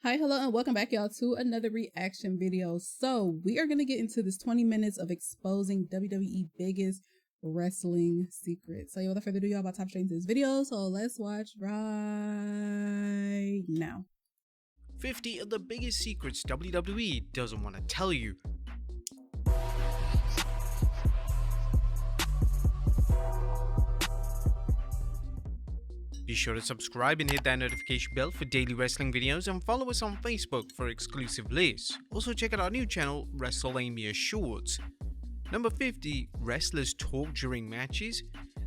Hi, hello, and welcome back, y'all, to another reaction video. So we are going to get into this 20 minutes of exposing WWE biggest wrestling secrets. So without further ado, y'all, about to hop straight into this video. So let's watch right now. 50 of the biggest secrets WWE doesn't want to tell you. Be sure to subscribe and hit that notification bell for daily wrestling videos, and follow us on Facebook for exclusive lists. Also check out our new channel, WrestleMania Shorts. Number 50. Wrestlers talk during matches.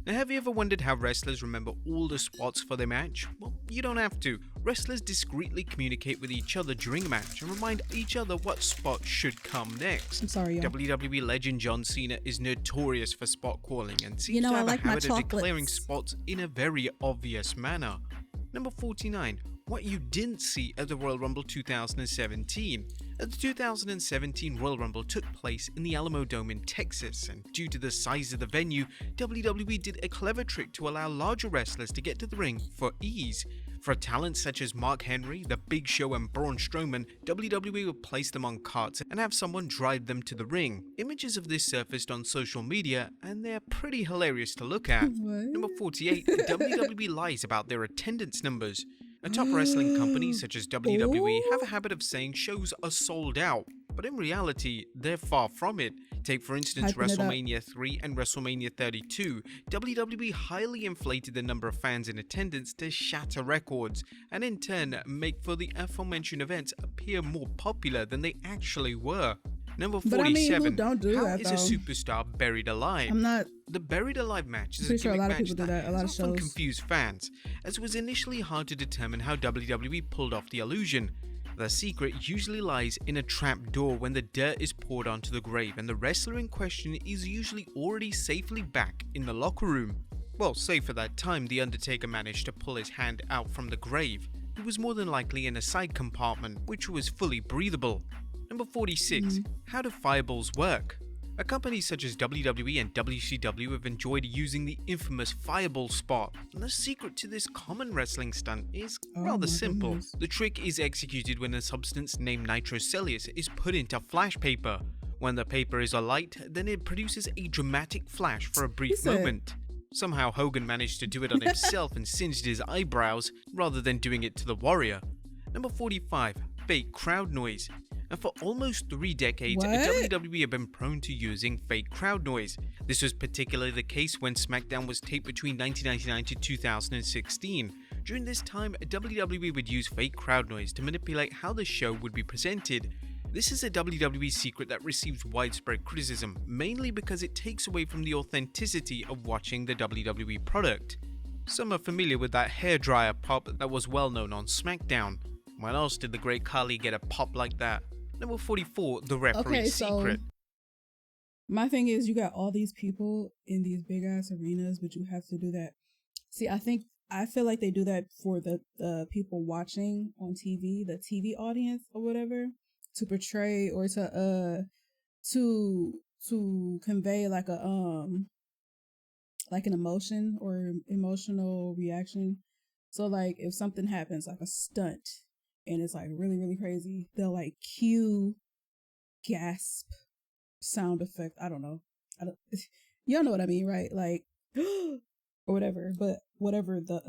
Now, have you ever wondered how wrestlers remember all the spots for their match? Well, you don't have to. Wrestlers discreetly communicate with each other during a match and remind each other what spot should come next. I'm sorry, y'all. WWE legend John Cena is notorious for spot calling and seems to have a habit of declaring spots in a very obvious manner. Number 49. What you didn't see at the Royal Rumble 2017. The 2017 Royal Rumble took place in the Alamo Dome in Texas, and due to the size of the venue, WWE did a clever trick to allow larger wrestlers to get to the ring for ease. For talents such as Mark Henry, The Big Show, and Braun Strowman, WWE would place them on carts and have someone drive them to the ring. Images of this surfaced on social media, and they're pretty hilarious to look at. Number 48. WWE lies about their attendance numbers. Top wrestling companies such as WWE have a habit of saying shows are sold out, but in reality, they're far from it. Take for instance WrestleMania 3 and WrestleMania 32. WWE highly inflated the number of fans in attendance to shatter records, and in turn make for the aforementioned events appear more popular than they actually were. Number 47. How is a superstar buried alive? The buried alive match is a gimmick match that has often confused fans, as it was initially hard to determine how WWE pulled off the illusion. The secret usually lies in a trap door when the dirt is poured onto the grave, and the wrestler in question is usually already safely back in the locker room. Well, save for that time The Undertaker managed to pull his hand out from the grave. He was more than likely in a side compartment, which was fully breathable. Number 46. How do fireballs work? Companies such as WWE and WCW have enjoyed using the infamous fireball spot. And the secret to this common wrestling stunt is rather simple. The trick is executed when a substance named nitrocellulose is put into flash paper. When the paper is alight, then it produces a dramatic flash for a brief moment. Somehow Hogan managed to do it on himself and singed his eyebrows rather than doing it to the Warrior. Number 45. Fake crowd noise. And for almost 3 decades, WWE have been prone to using fake crowd noise. This was particularly the case when SmackDown was taped between 1999 to 2016. During this time, WWE would use fake crowd noise to manipulate how the show would be presented. This is a WWE secret that receives widespread criticism, mainly because it takes away from the authenticity of watching the WWE product. Some are familiar with that hairdryer pop that was well known on SmackDown. When else did the great Khali get a pop like that? Number 44, the referee's secret. My thing is, you got all these people in these big ass arenas, but you have to do that. See, I feel like they do that for the people watching on TV, the TV audience or whatever, to portray or to convey like an emotion or emotional reaction. So like if something happens, like a stunt, and it's like really, really crazy, they'll like cue gasp sound effect. I don't know. Y'all know what I mean, right? Like, or whatever. But whatever the,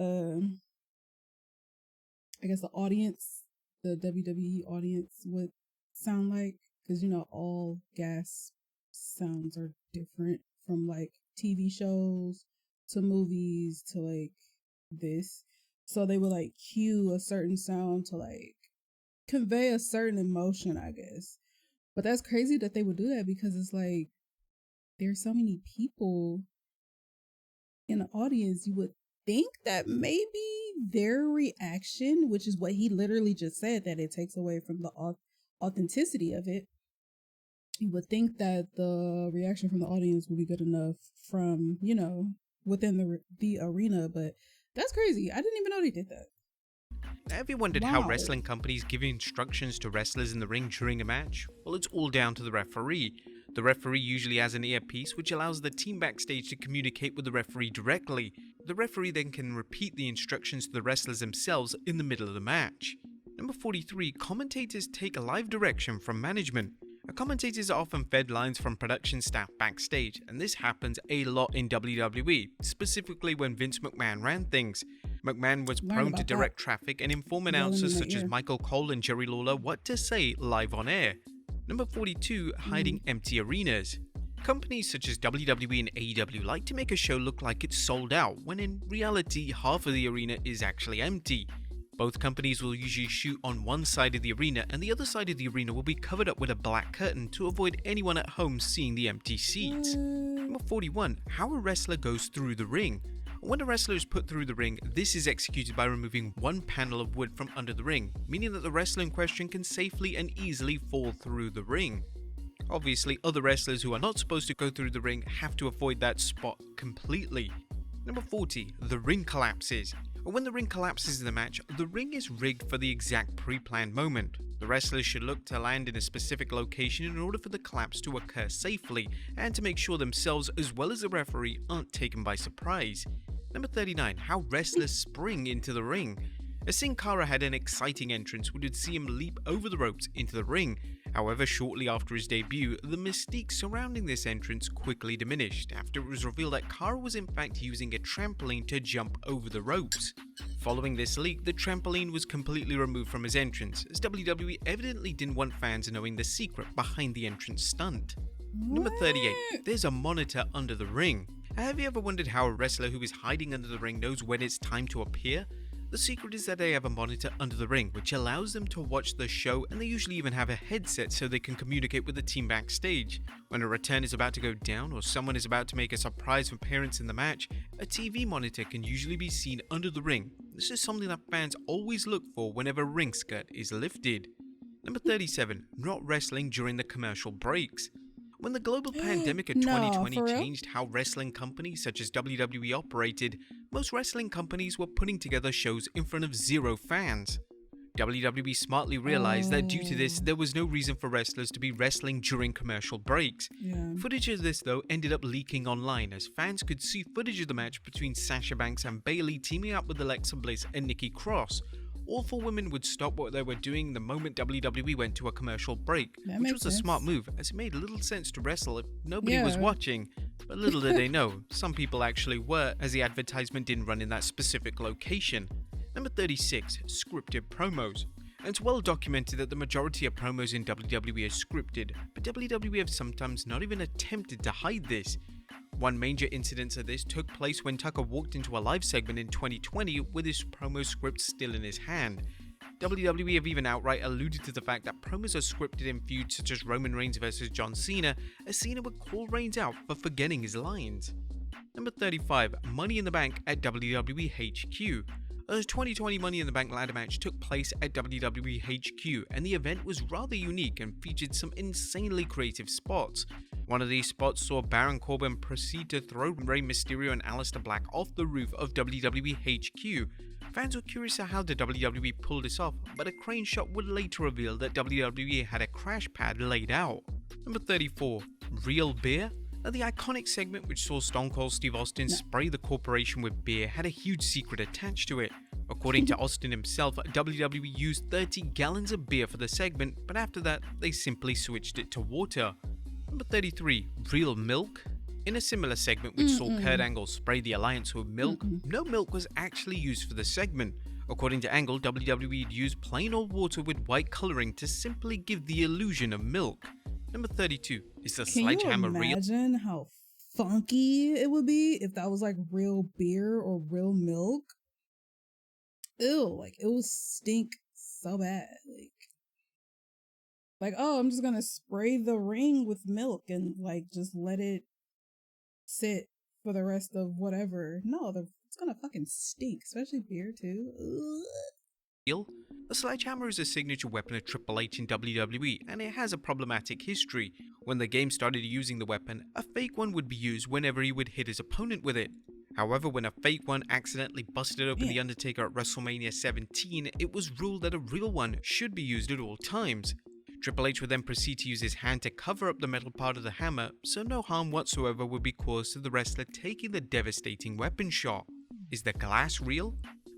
I guess the audience, the WWE audience would sound like, because all gasp sounds are different from like TV shows to movies to like this. So they would like cue a certain sound to like convey a certain emotion, I guess. But that's crazy that they would do that, because it's like there's so many people in the audience. You would think that maybe their reaction, which is what he literally just said, that it takes away from the authenticity of it. You would think that the reaction from the audience would be good enough from, within the arena, but that's crazy. I didn't even know they did that. Have you wondered how wrestling companies give instructions to wrestlers in the ring during a match? Well, it's all down to the referee. The referee usually has an earpiece, which allows the team backstage to communicate with the referee directly. The referee then can repeat the instructions to the wrestlers themselves in the middle of the match. Number 43, commentators take live direction from management. Commentators are often fed lines from production staff backstage, and this happens a lot in WWE, specifically when Vince McMahon ran things. McMahon was prone to direct traffic and inform announcers such as Michael Cole and Jerry Lawler what to say live on air. Number 42, hiding empty arenas. Companies such as WWE and AEW like to make a show look like it's sold out, when in reality half of the arena is actually empty. Both companies will usually shoot on one side of the arena, and the other side of the arena will be covered up with a black curtain to avoid anyone at home seeing the empty seats. Number 41, how a wrestler goes through the ring. When a wrestler is put through the ring, this is executed by removing one panel of wood from under the ring, meaning that the wrestler in question can safely and easily fall through the ring. Obviously, other wrestlers who are not supposed to go through the ring have to avoid that spot completely. Number 40, the ring collapses. When the ring collapses in the match, the ring is rigged for the exact pre-planned moment. The wrestlers should look to land in a specific location in order for the collapse to occur safely, and to make sure themselves as well as the referee aren't taken by surprise. Number 39, how wrestlers spring into the ring. Sin Cara had an exciting entrance, which would see him leap over the ropes into the ring. However, shortly after his debut, the mystique surrounding this entrance quickly diminished after it was revealed that Cara was in fact using a trampoline to jump over the ropes. Following this leak, the trampoline was completely removed from his entrance, as WWE evidently didn't want fans knowing the secret behind the entrance stunt. Number 38, there's a monitor under the ring. Have you ever wondered how a wrestler who is hiding under the ring knows when it's time to appear? The secret is that they have a monitor under the ring, which allows them to watch the show, and they usually even have a headset so they can communicate with the team backstage. When a return is about to go down, or someone is about to make a surprise appearance in the match, a TV monitor can usually be seen under the ring. This is something that fans always look for whenever a ring skirt is lifted. Number 37, not wrestling during the commercial breaks. When the global pandemic of 2020 changed how wrestling companies such as WWE operated, most wrestling companies were putting together shows in front of zero fans. WWE smartly realized that due to this, there was no reason for wrestlers to be wrestling during commercial breaks. Footage of this, though, ended up leaking online, as fans could see footage of the match between Sasha Banks and Bayley teaming up with Alexa Bliss and Nikki Cross. All four women would stop what they were doing the moment WWE went to a commercial break, which was a smart move, as it made little sense to wrestle if nobody was watching. But little did they know, some people actually were, as the advertisement didn't run in that specific location. Number 36, scripted promos. And it's well documented that the majority of promos in WWE are scripted, but WWE have sometimes not even attempted to hide this. One major incident of this took place when Tucker walked into a live segment in 2020 with his promo script still in his hand. WWE have even outright alluded to the fact that promos are scripted in feuds such as Roman Reigns vs John Cena, as Cena would call Reigns out for forgetting his lines. Number 35, Money in the Bank at WWE HQ. The 2020 Money in the Bank ladder match took place at WWE HQ, and the event was rather unique and featured some insanely creative spots. One of these spots saw Baron Corbin proceed to throw Rey Mysterio and Aleister Black off the roof of WWE HQ. Fans were curious at how the WWE pulled this off, but a crane shot would later reveal that WWE had a crash pad laid out. Number 34, Real Beer? The iconic segment which saw Stone Cold Steve Austin spray the corporation with beer had a huge secret attached to it. According to Austin himself, WWE used 30 gallons of beer for the segment, but after that, they simply switched it to water. Number 33, Real Milk? In a similar segment which saw Kurt Angle spray the Alliance with milk, no milk was actually used for the segment. According to Angle, WWE used plain old water with white coloring to simply give the illusion of milk. Number 32, is the sledgehammer real? Can you imagine how funky it would be if that was like real beer or real milk? Ew, like it would stink so bad. Like, oh, I'm just gonna spray the ring with milk and like just let it sit for the rest of whatever. No, it's gonna fucking stink, especially beer too. Ugh. The sledgehammer is a signature weapon of Triple H in WWE, and it has a problematic history. When the game started using the weapon, a fake one would be used whenever he would hit his opponent with it. However, when a fake one accidentally busted open The Undertaker at WrestleMania 17, it was ruled that a real one should be used at all times. Triple H would then proceed to use his hand to cover up the metal part of the hammer, so no harm whatsoever would be caused to the wrestler taking the devastating weapon shot. Is the glass real?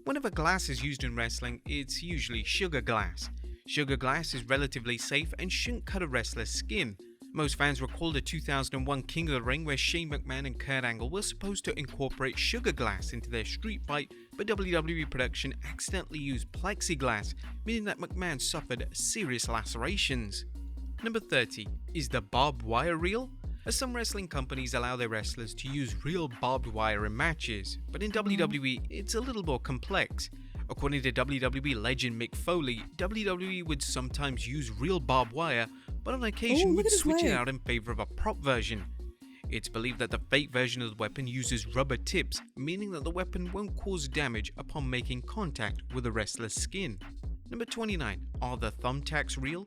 Whenever glass is used in wrestling, it's usually sugar glass. Sugar glass is relatively safe and shouldn't cut a wrestler's skin. Most fans recall the 2001 King of the Ring where Shane McMahon and Kurt Angle were supposed to incorporate sugar glass into their street fight, but WWE production accidentally used plexiglass, meaning that McMahon suffered serious lacerations. Number 30. Is the barbed wire real? As some wrestling companies allow their wrestlers to use real barbed wire in matches, but in WWE it's a little more complex. According to WWE legend Mick Foley, WWE would sometimes use real barbed wire, but on occasion would switch it out in favor of a prop version. It's believed that the fake version of the weapon uses rubber tips, meaning that the weapon won't cause damage upon making contact with the wrestler's skin. Number 29. Are the thumbtacks real?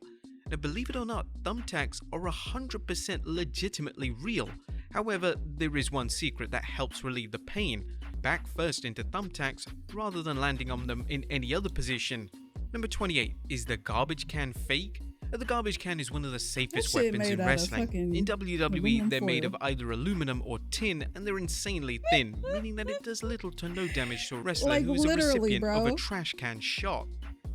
Now, believe it or not, thumbtacks are 100% legitimately real. However, there is one secret that helps relieve the pain. Back first into thumbtacks rather than landing on them in any other position. Number 28. Is the garbage can fake? The garbage can is one of the safest weapons in wrestling. In WWE, they're made of either aluminum or tin, and they're insanely thin, meaning that it does little to no damage to a wrestler who is a recipient of a trash can shot.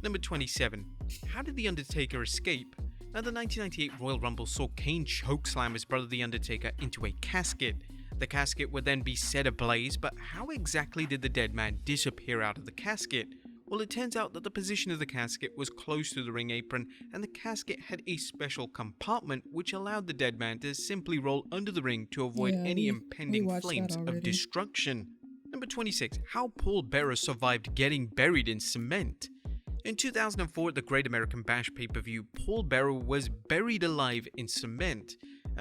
Number 27. How did The Undertaker escape? Now, the 1998 Royal Rumble saw Kane chokeslam his brother The Undertaker into a casket. The casket would then be set ablaze, but how exactly did the dead man disappear out of the casket? Well, it turns out that the position of the casket was close to the ring apron, and the casket had a special compartment which allowed the dead man to simply roll under the ring to avoid any impending flames of destruction. Number 26. How Paul Bearer survived getting buried in cement. In 2004 at the Great American Bash pay-per-view, Paul Bearer was buried alive in cement.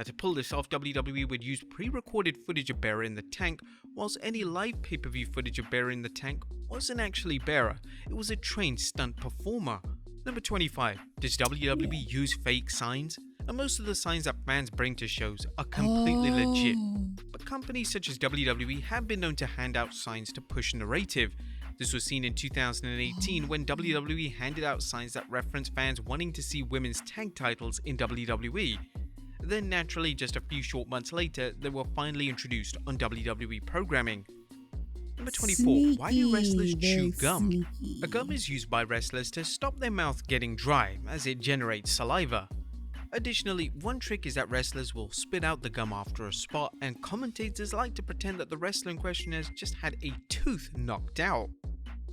To pull this off, WWE would use pre-recorded footage of Bearer in the tank, whilst any live pay-per-view footage of Bearer in the tank wasn't actually Bearer, it was a trained stunt performer. Number 25. Does WWE use fake signs? And most of the signs that fans bring to shows are completely legit, but companies such as WWE have been known to hand out signs to push narrative. This was seen in 2018 when WWE handed out signs that reference fans wanting to see women's tag titles in WWE. Then naturally, just a few short months later, they were finally introduced on WWE programming. Number 24. Why do wrestlers chew gum? A gum is used by wrestlers to stop their mouth getting dry, as it generates saliva. Additionally, one trick is that wrestlers will spit out the gum after a spot, and commentators like to pretend that the wrestler in question has just had a tooth knocked out.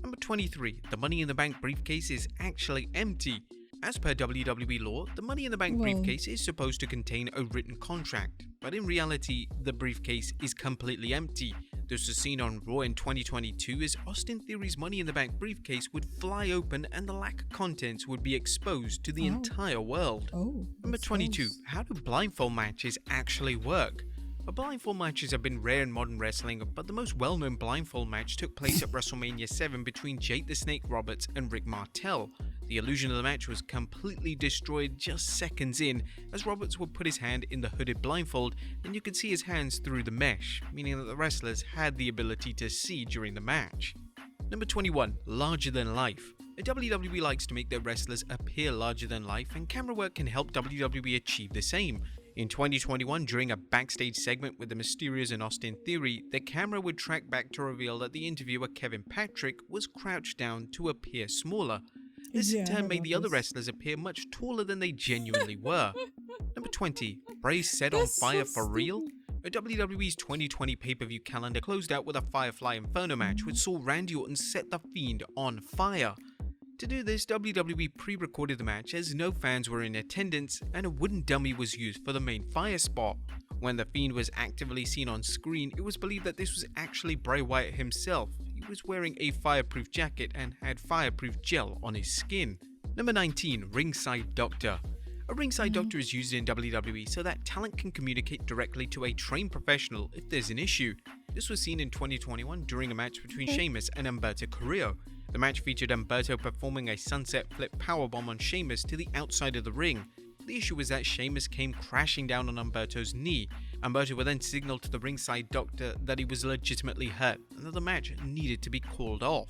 Number 23. The Money in the Bank briefcase is actually empty. As per WWE law, the Money in the Bank briefcase is supposed to contain a written contract, but in reality, the briefcase is completely empty. This was seen on Raw in 2022 as Austin Theory's Money in the Bank briefcase would fly open and the lack of contents would be exposed to the entire world. Number 22. How do blindfold matches actually work? Blindfold matches have been rare in modern wrestling, but the most well-known blindfold match took place at WrestleMania 7 between Jake the Snake Roberts and Rick Martel. The illusion of the match was completely destroyed just seconds in, as Roberts would put his hand in the hooded blindfold and you could see his hands through the mesh, meaning that the wrestlers had the ability to see during the match. Number 21. Larger than life. WWE likes to make their wrestlers appear larger than life, and camera work can help WWE achieve the same. In 2021, during a backstage segment with the Mysterios and Austin Theory, the camera would track back to reveal that the interviewer Kevin Patrick was crouched down to appear smaller. This in turn made the other wrestlers appear much taller than they genuinely were. Number 20. Bray set on fire for real? WWE's 2020 pay-per-view calendar closed out with a Firefly Inferno match which saw Randy Orton set the Fiend on fire. To do this, WWE pre-recorded the match as no fans were in attendance and a wooden dummy was used for the main fire spot. When the Fiend was actively seen on screen, it was believed that this was actually Bray Wyatt himself. He was wearing a fireproof jacket and had fireproof gel on his skin. Number 19. Ringside Doctor. A ringside doctor is used in WWE so that talent can communicate directly to a trained professional if there's an issue. This was seen in 2021 during a match between Sheamus and Humberto Carrillo. The match featured Humberto performing a sunset flip powerbomb on Sheamus to the outside of the ring. The issue was that Sheamus came crashing down on Humberto's knee. Humberto would then signal to the ringside doctor that he was legitimately hurt and that the match needed to be called off.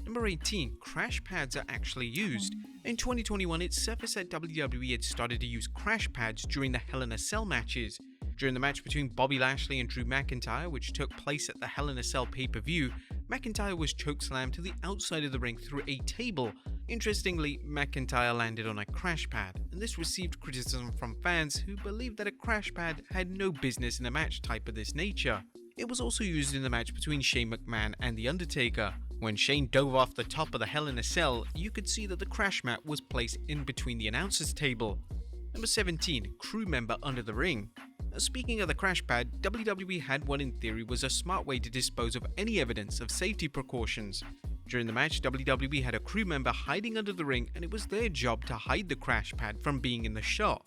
Number 18. Crash pads are actually used. In 2021, it surfaced that WWE had started to use crash pads during the Hell in a Cell matches. During the match between Bobby Lashley and Drew McIntyre, which took place at the Hell in a Cell pay-per-view, McIntyre was chokeslammed to the outside of the ring through a table. Interestingly, McIntyre landed on a crash pad, and this received criticism from fans who believed that a crash pad had no business in a match type of this nature. It was also used in the match between Shane McMahon and The Undertaker. When Shane dove off the top of the Hell in a Cell, you could see that the crash mat was placed in between the announcer's table. Number 17. Crew member under the ring. Speaking of the crash pad, WWE had what in theory was a smart way to dispose of any evidence of safety precautions. During the match, WWE had a crew member hiding under the ring, and it was their job to hide the crash pad from being in the shot.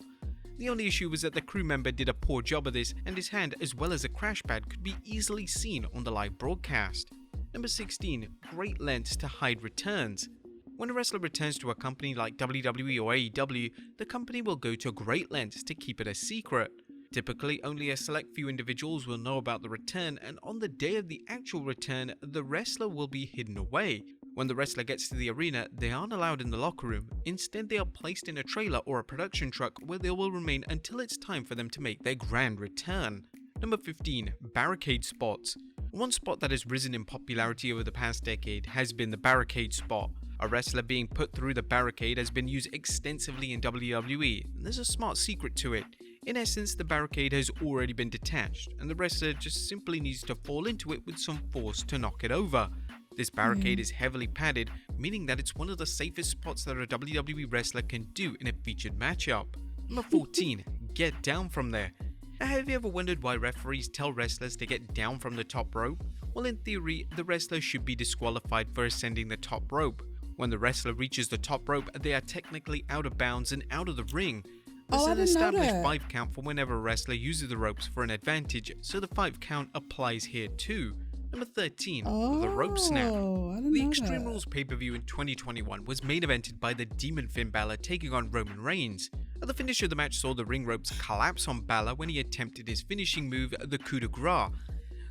The only issue was that the crew member did a poor job of this, and his hand as well as the crash pad could be easily seen on the live broadcast. Number 16. Great lengths to hide returns. When a wrestler returns to a company like WWE or AEW, the company will go to great lengths to keep it a secret. Typically, only a select few individuals will know about the return, and on the day of the actual return, the wrestler will be hidden away. When the wrestler gets to the arena, they aren't allowed in the locker room. Instead, they are placed in a trailer or a production truck where they will remain until it's time for them to make their grand return. Number 15. Barricade spots. One spot that has risen in popularity over the past decade has been the barricade spot. A wrestler being put through the barricade has been used extensively in WWE, and there's a smart secret to it. In essence, the barricade has already been detached, and the wrestler just simply needs to fall into it with some force to knock it over. This barricade is heavily padded, meaning that it's one of the safest spots that a WWE wrestler can do in a featured matchup. Number 14. Get down from there. Now, have you ever wondered why referees tell wrestlers to get down from the top rope? Well, in theory, the wrestler should be disqualified for ascending the top rope. When the wrestler reaches the top rope, they are technically out of bounds and out of the ring. There's an established 5 count for whenever a wrestler uses the ropes for an advantage, so the 5 count applies here too. Number 13. The rope snap. The Extreme Rules pay-per-view in 2021 was main evented by the Demon Finn Balor taking on Roman Reigns. The finish of the match saw the ring ropes collapse on Balor when he attempted his finishing move, the coup de grace.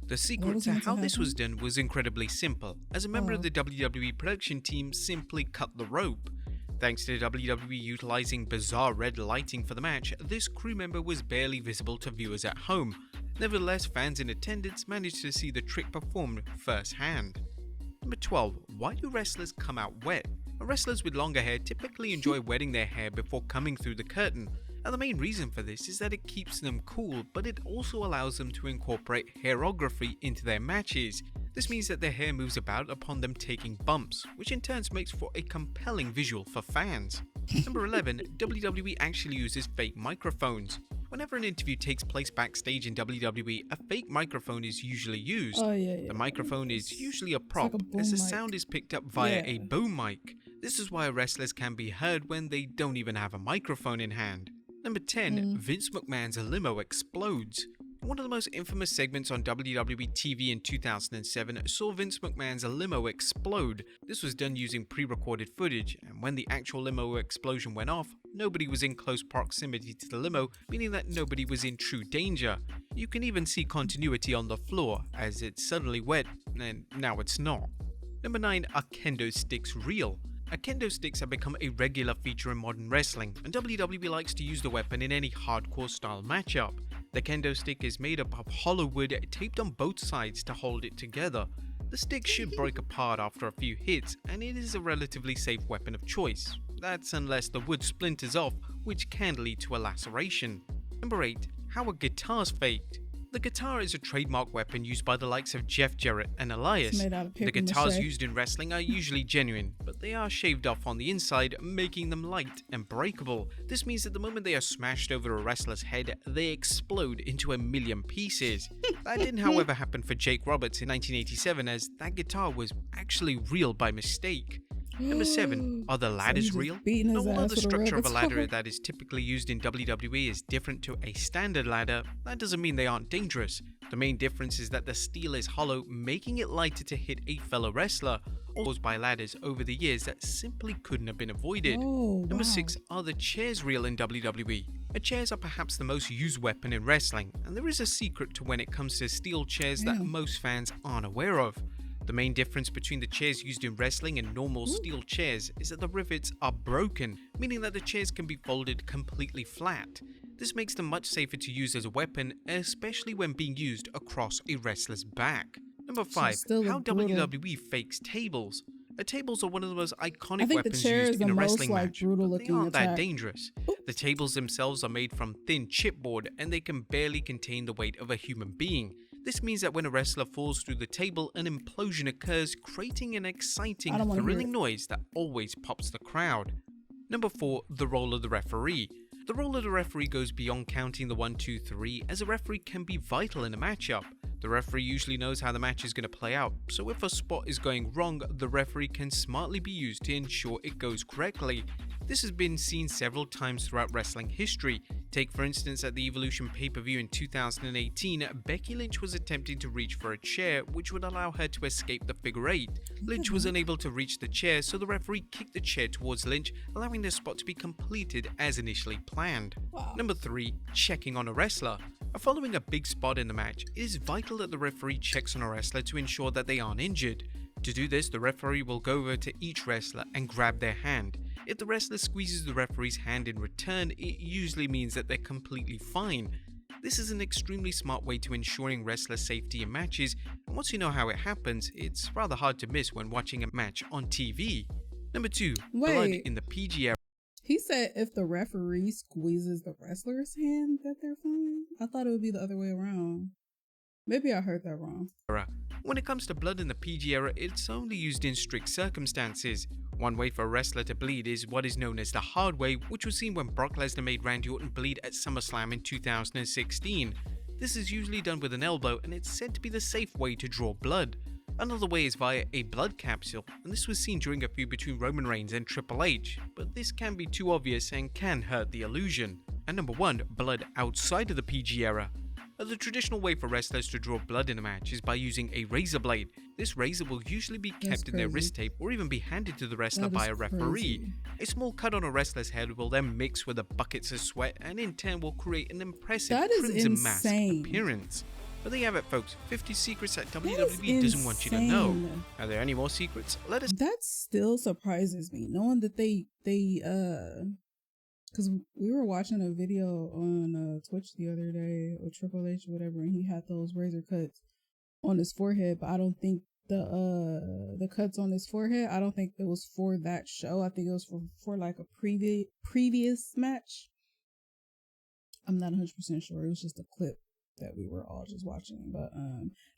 The secret to how this was done was incredibly simple. As a member of the WWE production team, simply cut the rope. Thanks to WWE utilizing bizarre red lighting for the match, this crew member was barely visible to viewers at home. Nevertheless, fans in attendance managed to see the trick performed firsthand. Number 12. Why do wrestlers come out wet? Wrestlers with longer hair typically enjoy wetting their hair before coming through the curtain. Now, the main reason for this is that it keeps them cool, but it also allows them to incorporate hairography into their matches. This means that their hair moves about upon them taking bumps, which in turn makes for a compelling visual for fans. Number 11. WWE actually uses fake microphones. Whenever an interview takes place backstage in WWE, a fake microphone is usually used. The microphone is usually a prop, as the sound is picked up via a boom mic. This is why wrestlers can be heard when they don't even have a microphone in hand. Number 10. Vince McMahon's limo explodes. One of the most infamous segments on WWE TV in 2007 saw Vince McMahon's limo explode. This was done using pre-recorded footage, and when the actual limo explosion went off, nobody was in close proximity to the limo, meaning that nobody was in true danger. You can even see continuity on the floor, as it's suddenly wet, and now it's not. Number 9. Are kendo sticks real? Kendo sticks have become a regular feature in modern wrestling, and WWE likes to use the weapon in any hardcore style matchup. The kendo stick is made up of hollow wood taped on both sides to hold it together. The stick should break apart after a few hits, and it is a relatively safe weapon of choice. That's unless the wood splinters off, which can lead to a laceration. Number 8. How are guitars faked? The guitar is a trademark weapon used by the likes of Jeff Jarrett and Elias. The guitars used in wrestling are usually genuine, but they are shaved off on the inside, making them light and breakable. This means that the moment they are smashed over a wrestler's head, they explode into a million pieces. That didn't, however, happen for Jake Roberts in 1987, as that guitar was actually real by mistake. Number 7. Are the ladders real? Now, although the structure of a ladder that is typically used in WWE is different to a standard ladder, that doesn't mean they aren't dangerous. The main difference is that the steel is hollow, making it lighter to hit a fellow wrestler, caused by ladders over the years that simply couldn't have been avoided. Number 6. Are the chairs real in WWE? Chairs are perhaps the most used weapon in wrestling, and there is a secret to when it comes to steel chairs that most fans aren't aware of. The main difference between the chairs used in wrestling and normal steel chairs is that the rivets are broken, meaning that the chairs can be folded completely flat. This makes them much safer to use as a weapon, especially when being used across a wrestler's back. Number 5, how WWE fakes tables. Tables are one of the most iconic weapons used in a wrestling match, but they aren't that dangerous. The tables themselves are made from thin chipboard and they can barely contain the weight of a human being. This means that when a wrestler falls through the table, an implosion occurs, creating an exciting, thrilling noise that always pops the crowd. Number 4, the role of the referee. The role of the referee goes beyond counting the 1, 2, 3, as a referee can be vital in a matchup. The referee usually knows how the match is going to play out, so if a spot is going wrong, the referee can smartly be used to ensure it goes correctly. This has been seen several times throughout wrestling history. Take for instance at the Evolution pay-per-view in 2018, Becky Lynch was attempting to reach for a chair which would allow her to escape the figure 8. Lynch was unable to reach the chair, so the referee kicked the chair towards Lynch, allowing the spot to be completed as initially planned. Number 3, checking on a wrestler. Following a big spot in the match, it is vital that the referee checks on a wrestler to ensure that they aren't injured. To do this, the referee will go over to each wrestler and grab their hand. If the wrestler squeezes the referee's hand in return, it usually means that they're completely fine. This is an extremely smart way to ensuring wrestler safety in matches, and once you know how it happens, it's rather hard to miss when watching a match on TV. Number 2, blood in the PG era. He said if the referee squeezes the wrestler's hand that they're fine. I thought it would be the other way around. Maybe I heard that wrong. When it comes to blood in the PG era, it's only used in strict circumstances. One way for a wrestler to bleed is what is known as the hard way, which was seen when Brock Lesnar made Randy Orton bleed at SummerSlam in 2016. This is usually done with an elbow, and it's said to be the safe way to draw blood. Another way is via a blood capsule, and this was seen during a feud between Roman Reigns and Triple H, but this can be too obvious and can hurt the illusion. And number 1, blood outside of the PG era. The traditional way for wrestlers to draw blood in a match is by using a razor blade. This razor will usually be kept in their wrist tape or even be handed to the wrestler by a referee. A small cut on a wrestler's head will then mix with the buckets of sweat and in turn will create an impressive crimson mask appearance. But there you have it, folks. 50 secrets that WWE doesn't want you to know. Are there any more secrets? Let us. That still surprises me, knowing that they because we were watching a video on Twitch the other day, or Triple H or whatever, and he had those razor cuts on his forehead, but I don't think the cuts on his forehead, I don't think it was for that show. I think it was for like a previous match. I'm not 100% sure. It was just a clip that we were all just watching, but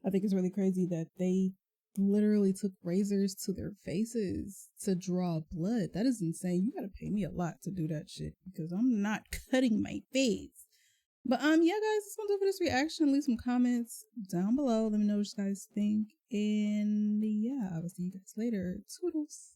I think it's really crazy that they literally took razors to their faces to draw blood. That is insane. You gotta pay me a lot to do that shit because I'm not cutting my face. But yeah, guys, that's gonna do for this reaction. Leave some comments down below. Let me know what you guys think, and yeah, I will see you guys later. Toodles.